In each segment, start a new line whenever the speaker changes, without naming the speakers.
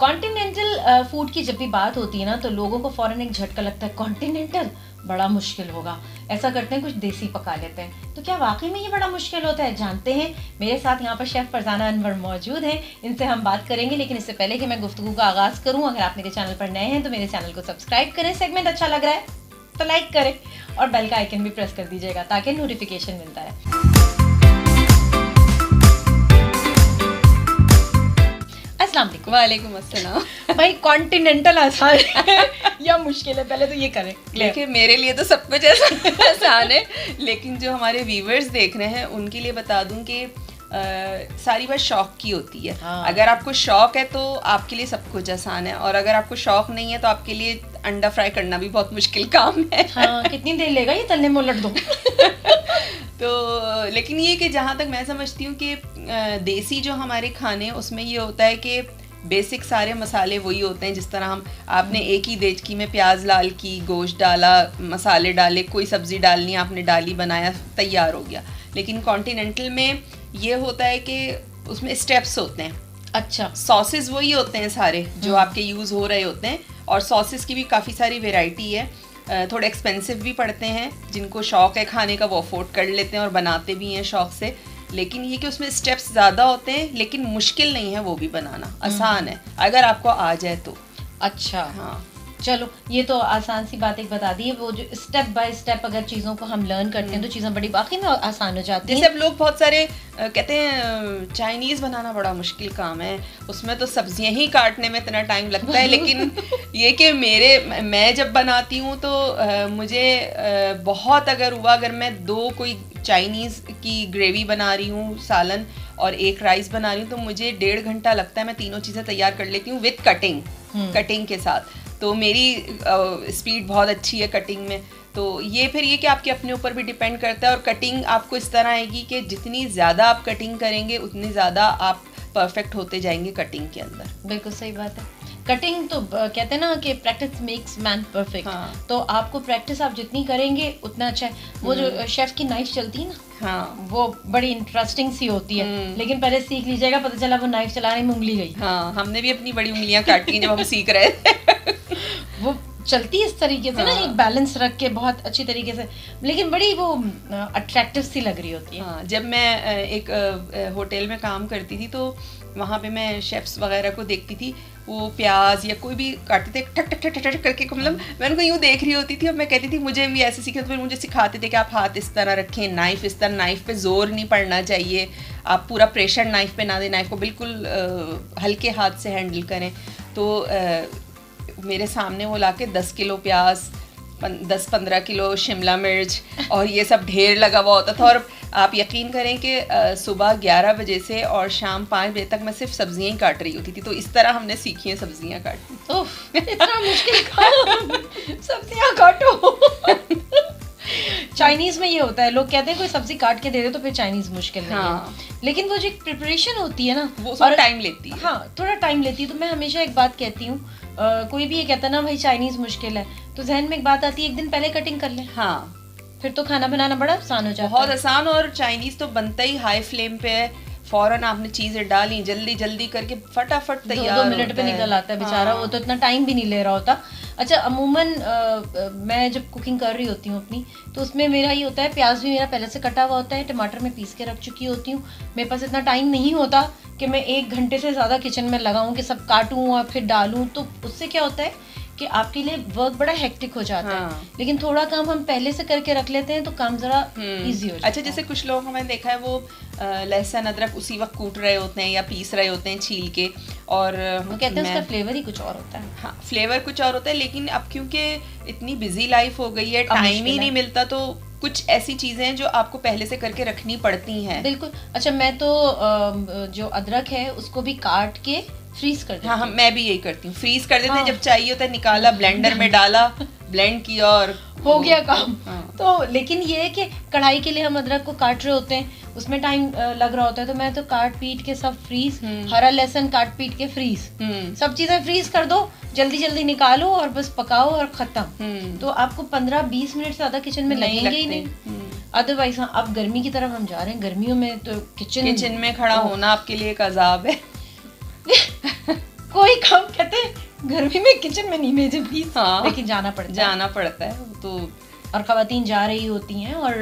Continental food की जब भी बात होती है ना तो लोगों को फौरन एक झटका लगता है, कॉन्टिनेंटल बड़ा मुश्किल होगा, ऐसा करते हैं कुछ देसी पका लेते हैं। तो क्या वाकई में ये बड़ा मुश्किल होता है? जानते हैं। मेरे साथ यहाँ पर शेफ फरजाना अनवर मौजूद हैं, इनसे हम बात करेंगे। लेकिन इससे पहले कि मैं गुफ्तगू का आगाज करूँ, अगर आप मेरे चैनल पर नए हैं तो मेरे चैनल को सब्सक्राइब करें, सेगमेंट अच्छा लग रहा है तो लाइक करें और बेल का आइकन भी प्रेस कर दीजिएगा ताकि नोटिफिकेशन मिलता है। अस्सलाम वालेकुम।
वालेकुम अस्सलाम।
भाई कॉन्टिनेंटल आसान है या मुश्किल है, पहले तो ये करें।
देखिए मेरे लिए तो सब कुछ आसान है, लेकिन जो हमारे व्यूवर्स देख रहे हैं उनके लिए बता दूं कि सारी बात शौक की होती है।
हाँ।
अगर आपको शौक है तो आपके लिए सब कुछ आसान है, और अगर आपको शौक नहीं है तो आपके लिए अंडा फ्राई करना भी बहुत मुश्किल काम है।
हाँ, कितनी देर लेगा ये तलने में, उलट दो।
तो लेकिन ये कि जहाँ तक मैं समझती हूँ कि देसी जो हमारे खाने उसमें ये होता है कि बेसिक सारे मसाले वही होते हैं। जिस तरह हम आपने एक ही देचकी में प्याज लाल की, गोश्त डाला, मसाले डाले, कोई सब्ज़ी डालनी आपने डाली, बनाया, तैयार हो गया। लेकिन कॉन्टिनेंटल में ये होता है कि उसमें स्टेप्स होते हैं।
अच्छा,
सॉसेस वही होते हैं सारे जो आपके यूज़ हो रहे होते हैं, और सॉसेस की भी काफ़ी सारी वेराइटी है। थोड़े एक्सपेंसिव भी पड़ते हैं, जिनको शौक़ है खाने का वो अफोर्ड कर लेते हैं और बनाते भी हैं शौक़ से। लेकिन ये कि उसमें स्टेप्स ज़्यादा होते हैं, लेकिन मुश्किल नहीं है वो भी बनाना, आसान है अगर आपको आ जाए तो।
अच्छा,
हाँ
चलो ये तो आसान सी बात एक बता दी है। वो जो स्टेप बाय स्टेप अगर चीज़ों को हम लर्न करते हैं तो चीज़ें बड़ी वाकई में आसान हो जाती हैं।
जैसे अब लोग बहुत सारे कहते हैं चाइनीज़ बनाना बड़ा मुश्किल काम है, उसमें तो सब्जियां ही काटने में इतना टाइम लगता है। लेकिन ये कि मैं जब बनाती हूँ तो मुझे बहुत अगर मैं दो कोई चाइनीज़ की ग्रेवी बना रही हूँ, सालन, और एक राइस बना रही हूँ, तो मुझे 1.5 घंटा लगता है। मैं तीनों चीज़ें तैयार कर लेती हूँ विद कटिंग के साथ। तो मेरी स्पीड बहुत अच्छी है कटिंग में। तो ये फिर ये कि आपके अपने ऊपर भी डिपेंड करता है, और कटिंग आपको इस तरह आएगी कि जितनी ज़्यादा आप कटिंग करेंगे उतनी ज़्यादा आप परफेक्ट होते जाएंगे कटिंग के अंदर।
बिल्कुल सही बात है। कटिंग तो कहते हैं ना कि प्रैक्टिस मेक्स मैन परफेक्ट।
हाँ।
तो आपको प्रैक्टिस आप जितनी करेंगे उतना अच्छा है। वो जो शेफ की नाइफ चलती है ना,
हाँ,
वो बड़ी इंटरेस्टिंग सी होती है, लेकिन पहले सीख लीजिएगा, पता चला वो नाइफ चलाने में उंगली गई।
हाँ, हमने भी अपनी बड़ी उंगलियां काटी जब हम सीख रहे थे।
वो चलती है इस तरीके से ना, एक बैलेंस रख के बहुत अच्छी तरीके से, लेकिन बड़ी वो अट्रैक्टिव सी लग रही होती है।
हाँ, जब मैं एक होटल में काम करती थी तो वहाँ पे मैं शेफ्स वगैरह को देखती थी, वो प्याज या कोई भी काटते थे ठक ठक ठक ठक ठक करके, मतलब मैं उनको यूँ देख रही होती थी और मैं कहती थी मुझे भी ऐसे सीखे। तो फिर मुझे सिखाते थे कि आप हाथ इस तरह रखें, नाइफ इस तरह, नाइफ पे जोर नहीं पड़ना चाहिए, आप पूरा प्रेशर नाइफ पे ना दें, नाइफ को बिल्कुल हल्के हाथ से हैंडल करें। तो मेरे सामने वो लाके 10 किलो प्याज, 10-15 किलो शिमला मिर्च और ये सब ढेर लगा हुआ होता था। और आप यकीन करें कि सुबह 11 बजे से और शाम 5 बजे तक मैं सिर्फ सब्जियां ही काट रही होती थी। तो इस तरह हमने सीखी हैं सब्जियां काटनी।
ओह, इतना मुश्किल काम, सब्जियां काटो। चाइनीज में ये होता है, लोग कहते हैं कोई सब्जी काट के दे दे तो फिर चाइनीज मुश्किल नहीं
हाँ।
है, लेकिन वो जो एक प्रिपरेशन होती है ना
वो थोड़ा टाइम लेती है।
हाँ, थोड़ा टाइम लेती है। तो मैं हमेशा एक बात कहती हूँ, कोई भी ये कहता है ना भाई चाइनीज मुश्किल है, तो जहन में एक बात आती है, एक दिन पहले कटिंग कर ले,
हाँ,
फिर तो खाना बनाना बड़ा आसान हो जाता है।
बहुत आसान। और चाइनीज तो बनता ही हाई फ्लेम पे है, फौरन आपने चीजें डाली, जल्दी जल्दी करके फटाफट तैयार,
2 मिनट पे निकल आता है बेचारा।
हाँ।
वो तो इतना टाइम भी नहीं ले रहा होता। अच्छा, अमूमन मैं जब कुकिंग कर रही होती हूँ अपनी, तो उसमें मेरा ये होता है, प्याज भी मेरा पहले से कटा हुआ होता है, टमाटर में पीस के रख चुकी होती हूँ। मेरे पास इतना टाइम नहीं होता कि मैं 1 घंटे से ज़्यादा किचन में लगाऊं कि सब काटूं और फिर डालूं। तो उससे क्या होता है कि आपके लिए वर्क बड़ा हेक्टिक हो जाता
हाँ।
है। लेकिन थोड़ा काम हम पहले से करके रख लेते हैं तो काम जरा इजी हो जाता है।
अच्छा, जैसे कुछ लोगों को मैंने देखा है वो लहसुन अदरक उसी वक्त कूट रहे होते हैं या पीस रहे होते हैं छील के, और
वो कहते हैं उसका फ्लेवर ही कुछ और होता है।
हाँ, फ्लेवर कुछ और होता है। लेकिन अब क्योंकि इतनी बिजी लाइफ हो गई है, टाइम ही नहीं मिलता, तो कुछ ऐसी चीजें हैं जो आपको पहले से करके रखनी पड़ती हैं।
बिल्कुल। अच्छा, मैं तो जो अदरक है उसको भी काट के फ्रीज कर देती हूँ।
हाँ, मैं भी यही करती हूँ, फ्रीज कर देते हैं। जब चाहिए होता है निकाला, ब्लेंडर में डाला, ब्लेंड किया और
हो गया काम।
हाँ।
तो लेकिन ये है कि कढ़ाई के लिए हम अदरक को काट रहे होते हैं, उसमें टाइम लग रहा होता है, तो मैं तो काट पीट के सब फ्रीज, हरा लहसुन काट पीट के फ्रीज, सब चीजें फ्रीज कर दो, जल्दी जल्दी निकालो और बस पकाओ और खत्म। तो आपको 15-20 मिनट ज्यादा किचन में लगेंगे ही नहीं। अदरवाइज हाँ, अब गर्मी की तरफ हम जा रहे हैं, गर्मियों में तो किचन
में खड़ा होना आपके लिए एक अजाब है।
कोई काम गर्मी में किचन में नहीं भेजे प्लीज।
हाँ,
लेकिन जाना पड़ता
है तो।
और ख़वातीन जा रही होती हैं और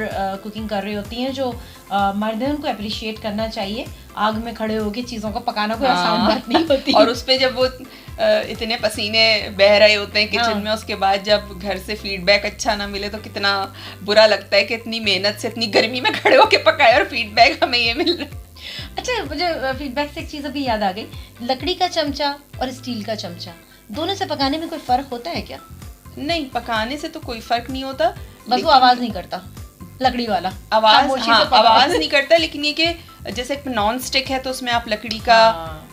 कुकिंग कर रही होती हैं, जो मर्द हैं उनको अप्रिशिएट करना चाहिए। आग में खड़े होकर चीज़ों को पकाना कोई आसान बात नहीं होती।
और उस पे जब वो इतने पसीने बह रहे होते हैं किचन में, उसके बाद जब घर से फीडबैक अच्छा ना मिले तो कितना बुरा लगता है कि इतनी मेहनत से इतनी गर्मी में खड़े होके पकाए और फीडबैक हमें ये मिल रहा है।
अच्छा, मुझे फीडबैक से एक चीज़ अभी याद आ गई, लकड़ी का चमचा और स्टील का चमचा दोनों से पकाने में कोई फ़र्क होता है क्या?
नहीं, पकाने से तो कोई फर्क नहीं होता,
बस वो आवाज नहीं करता लकड़ी वाला,
आवाज नहीं करता। लेकिन ये कि जैसे नॉन स्टिक है तो उसमें आप लकड़ी का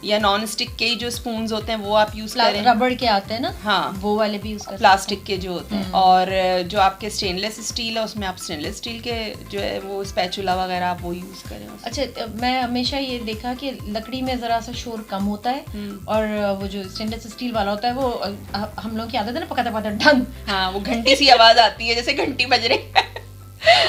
या नॉन स्टिक के जो स्पून्स होते हैं वो आप यूज करें।
रबड़ के आते हैं ना,
हाँ,
वो वाले भी यूज कर,
प्लास्टिक के जो होते हैं। और जो आपके स्टेनलेस स्टील है उसमें आप स्टेनलेस स्टील के जो है वो स्पैचुला वगैरह आप वो यूज करें।
अच्छा, मैं हमेशा ये देखा कि लकड़ी में जरा सा शोर कम होता है और वो जो स्टेनलेस स्टील वाला होता है वो हम लोग की आदत है ना, पकाते पकाते ढंग,
हाँ, वो घंटी सी आवाज आती है जैसे घंटी बज रही है।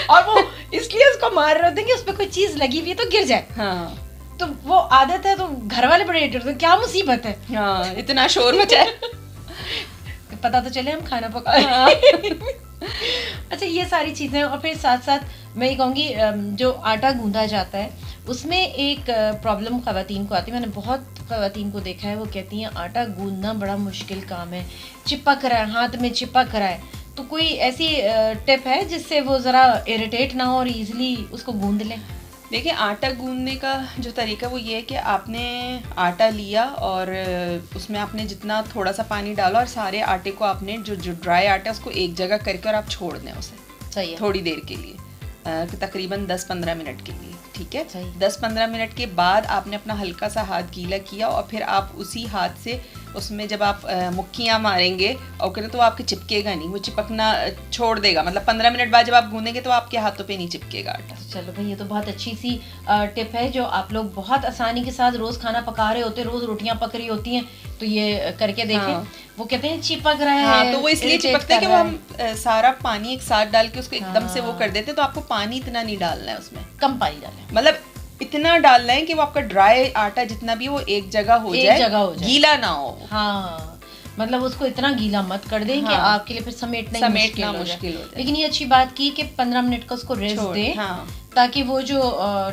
और वो इसलिए उसको मार रहे होते हैं कि उस पर कोई चीज लगी हुई है तो गिर जाए।
हाँ,
तो वो आदत है, तो घर वाले बड़े irritated होते हैं, क्या मुसीबत है,
हाँ, इतना शोर मचा है।
पता तो चले हम खाना पका रहे हैं। अच्छा, ये सारी चीजें, और फिर साथ साथ मैं ये कहूँगी जो आटा गूंदा जाता है उसमें एक प्रॉब्लम खवातीन को आती है। मैंने बहुत खवातीन को देखा है, वो कहती हैं आटा गूंदना बड़ा मुश्किल काम है, चिपक रहा है, हाथ में चिपक रहा है। तो कोई ऐसी टिप है जिससे वो ज़रा इरिटेट ना हो और इजीली उसको गूंद लें?
देखिए, आटा गूंदने का जो तरीका वो ये है कि आपने आटा लिया और उसमें आपने जितना थोड़ा सा पानी डाला और सारे आटे को आपने जो ड्राई आटा है उसको एक जगह करके और आप छोड़ दें उसे।
सही है।
थोड़ी देर के लिए, तकरीबन 10-15 मिनट के लिए, ठीक है।
सही।
10-15 मिनट के बाद आपने अपना हल्का सा हाथ गीला किया और फिर आप उसी हाथ से उसमें जब आप मुक्कियाँ मारेंगे और करें तो वो आपके चिपकेगा नहीं, वो चिपकना छोड़ देगा। मतलब 15 मिनट बाद जब आप गूंदेंगे तो आपके हाथों पे नहीं चिपकेगा आटा।
चलो भाई, ये तो बहुत अच्छी सी टिप है जो आप लोग बहुत आसानी के साथ रोज खाना पका रहे होते, रोज रोटियां पक रही होती हैं, तो ये करके देखें। हाँ। वो कहते हैं चिपक रहा है।
हाँ, तो वो इसलिए चिपकता है कि वो हम सारा पानी एक साथ डाल के उसको एकदम से वो कर देते हैं, तो आपको पानी इतना नहीं डालना है, उसमें
कम पानी डालें,
मतलब इतना डालना है कि वो आपका ड्राई आटा जितना भी वो एक जगह हो जाए, गीला ना हो।
हाँ, मतलब उसको इतना गीला मत कर दें कि आपके लिए फिर समेटना मुश्किल हो जाए। लेकिन ये अच्छी बात की कि 15 मिनट का उसको रेस्ट दें, ताकि वो जो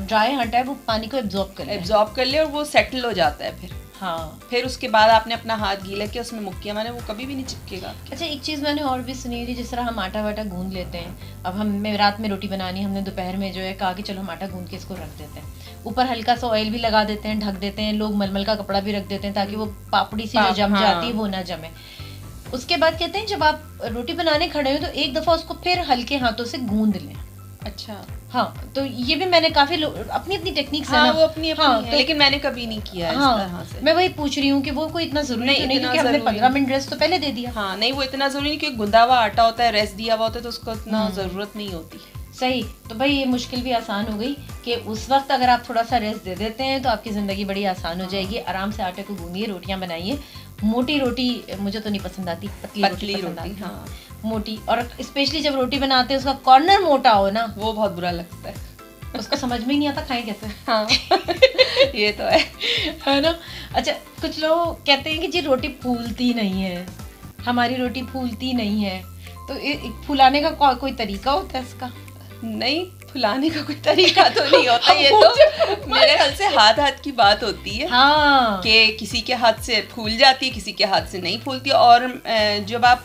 ड्राई आटा है वो पानी को एब्जॉर्ब कर ले
और वो सेटल हो जाता है फिर।
हाँ,
फिर उसके बाद आपने अपना हाथ गीला किया, उसमें मुक्कियाँ मारे, वो कभी भी नहीं चिपकेगा।
अच्छा, एक चीज़ मैंने और भी सुनी थी, जिस तरह हम आटा वाटा गूंद लेते हैं, अब हमें रात में रोटी बनानी, हमने दोपहर में जो है कहा कि चलो हम आटा गूंद के इसको रख देते हैं, ऊपर हल्का सा ऑयल भी लगा देते हैं, ढक देते हैं, लोग मलमल का कपड़ा भी रख देते हैं ताकि वो पापड़ी सी जो जम जाती है वो ना जमे। उसके बाद कहते हैं जब आप रोटी बनाने खड़े हो तो एक दफ़ा उसको फिर हल्के हाथों से गूंद लें।
अच्छा,
हाँ, तो ये भी मैंने काफी अपनी अपनी टेक्निक्स है ना,
वो अपनी है, तो लेकिन मैंने कभी नहीं किया इस तरह से।
मैं वही पूछ रही हूँ कि वो कोई इतना जरूरी नहीं क्योंकि हमने 15 मिनट रेस्ट तो पहले दे दिया।
हाँ, नहीं, वो इतना जरूरी नहीं, क्योंकि गुंदा हुआ आटा होता है, रेस्ट दिया हुआ होता है, तो उसको इतना जरूरत नहीं होती।
सही, तो भाई ये मुश्किल भी आसान हो गई कि उस वक्त अगर आप थोड़ा सा रेस्ट दे देते हैं तो आपकी ज़िंदगी बड़ी आसान हो जाएगी। आराम से आटे को गूंदिए, रोटियां बनाइए। मोटी रोटी मुझे तो नहीं पसंद आती, पतली रोटी। हाँ, मोटी, और स्पेशली जब रोटी बनाते हैं उसका कॉर्नर मोटा हो ना,
वो बहुत बुरा लगता है,
उसको समझ में ही नहीं आता खाएं कैसे।
हाँ। ये तो है
ना। अच्छा, कुछ लोग कहते हैं कि जी रोटी फूलती नहीं है, हमारी रोटी फूलती नहीं है, तो फुलाने का कोई तरीका होता है इसका?
नहीं, फुलाने का कोई तरीका तो नहीं होता, ये तो मेरे ख्याल से हाथ की बात होती है।
हाँ,
कि किसी के हाथ से फूल जाती है, किसी के हाथ से नहीं फूलती। और जब आप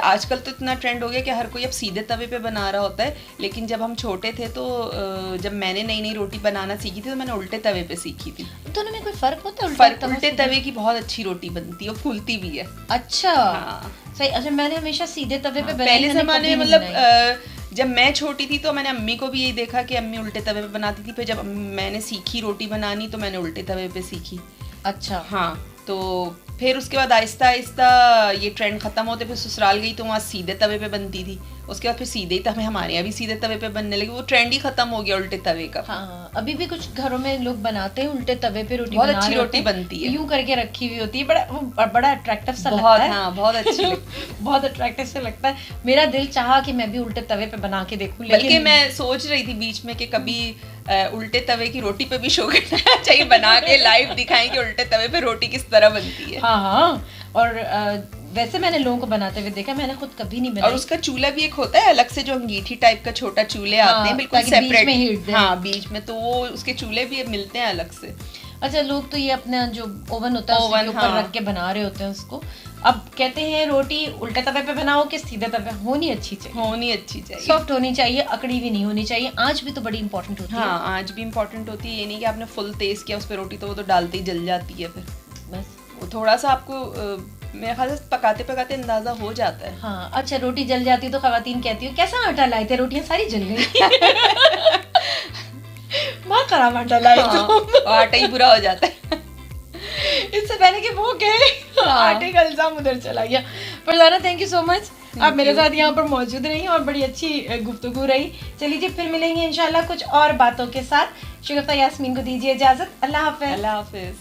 आजकल तो इतना ट्रेंड हो गया कि हर कोई अब सीधे तवे पे बना रहा होता है, लेकिन जब हम छोटे थे तो जब मैंने नई नई रोटी बनाना सीखी थी तो मैंने उल्टे तवे पे सीखी थी।
दोनों में कोई फर्क होता है?
उल्टे तवे की बहुत अच्छी रोटी बनती है, फूलती भी है।
अच्छा, सही। अच्छा, मैंने हमेशा सीधे तवे पे
पहले जमाने में, मतलब जब मैं छोटी थी तो मैंने अम्मी को भी यही देखा कि अम्मी उल्टे तवे पे बनाती थी, फिर जब मैंने सीखी रोटी बनानी तो मैंने उल्टे तवे पे सीखी।
अच्छा,
हाँ, तो फिर उसके बाद आहिस्ता आहिस्ता ये ट्रेंड खत्म होते, फिर ससुराल गई तो वहाँ सीधे तवे पे बनती थी, उसके बाद फिर सीधे ही तवे, हमारे यहाँ भी सीधे तवे पे बनने लगी, वो ट्रेंड ही खत्म हो गया उल्टे तवे का।
हाँ, अभी भी कुछ घरों में लोग बनाते हैं उल्टे तवे पे रोटी,
बहुत अच्छी रोटी बनती है,
यूं करके रखी हुई होती है, बड़ा अट्रैक्टिव सा लगता है।
हाँ, बहुत अच्छी
बहुत अट्रैक्टिव सा लगता है। मेरा दिल चाहा कि मैं भी उल्टे तवे पे बना के देखूं,
बल्कि मैं सोच रही थी बीच में कि कभी उल्टे तवे की रोटी पे भी शो करना चाहिए, बना के लाइव दिखाएं कि उल्टे तवे पे रोटी किस तरह बनती है।
हाँ, और वैसे मैंने लोगों को बनाते हुए देखा, मैंने खुद कभी नहीं
और
बनाई।
उसका चूल्हा भी एक होता है अलग से, जो अंगीठी टाइप का छोटा चूल्हे आते हैं बिल्कुल
ताकि बीच
सेपरेट।
में हीट दे।
हाँ बीच में, तो वो उसके चूल्हे भी मिलते हैं अलग से।
अच्छा, लोग तो ये अपना जो ओवन होता है उसके ऊपर रख के बना रहे होते हैं उसको। अब कहते हैं रोटी उल्टे तवे पे बनाओ कि सीधे तवे, होनी अच्छी चाहिए, सॉफ्ट होनी चाहिए, अकड़ी भी नहीं होनी चाहिए। आंच भी तो बड़ी इंपॉर्टेंट होती है।
हाँ आंच भी इम्पोर्टेंट होती है, ये नहीं कि आपने फुल तेज किया उस पर रोटी तो वो तो डालते ही जल जाती है फिर।
बस
वो थोड़ा सा आपको मेरे ख्याल से पकाते पकाते अंदाजा हो जाता है।
हाँ। अच्छा, रोटी जल जाती है तो खवातीन कहती हो कैसा आटा लाए थे, रोटियां सारी जल गई। बहुत खराब आटा लाए तो
आटा ही बुरा हो जाता है।
इससे पहले कि वो कहे आटे का इल्जाम उधर चला गया। Farzana, thank you so much, आप मेरे साथ यहाँ पर मौजूद रही और बड़ी अच्छी गुफ्तगू रही। चलिए जी, फिर मिलेंगे इंशाल्लाह कुछ और बातों के साथ। शगुफ्ता यास्मीन को दीजिए इजाजत। अल्लाह हाफिज।
अल्लाह हाफिज।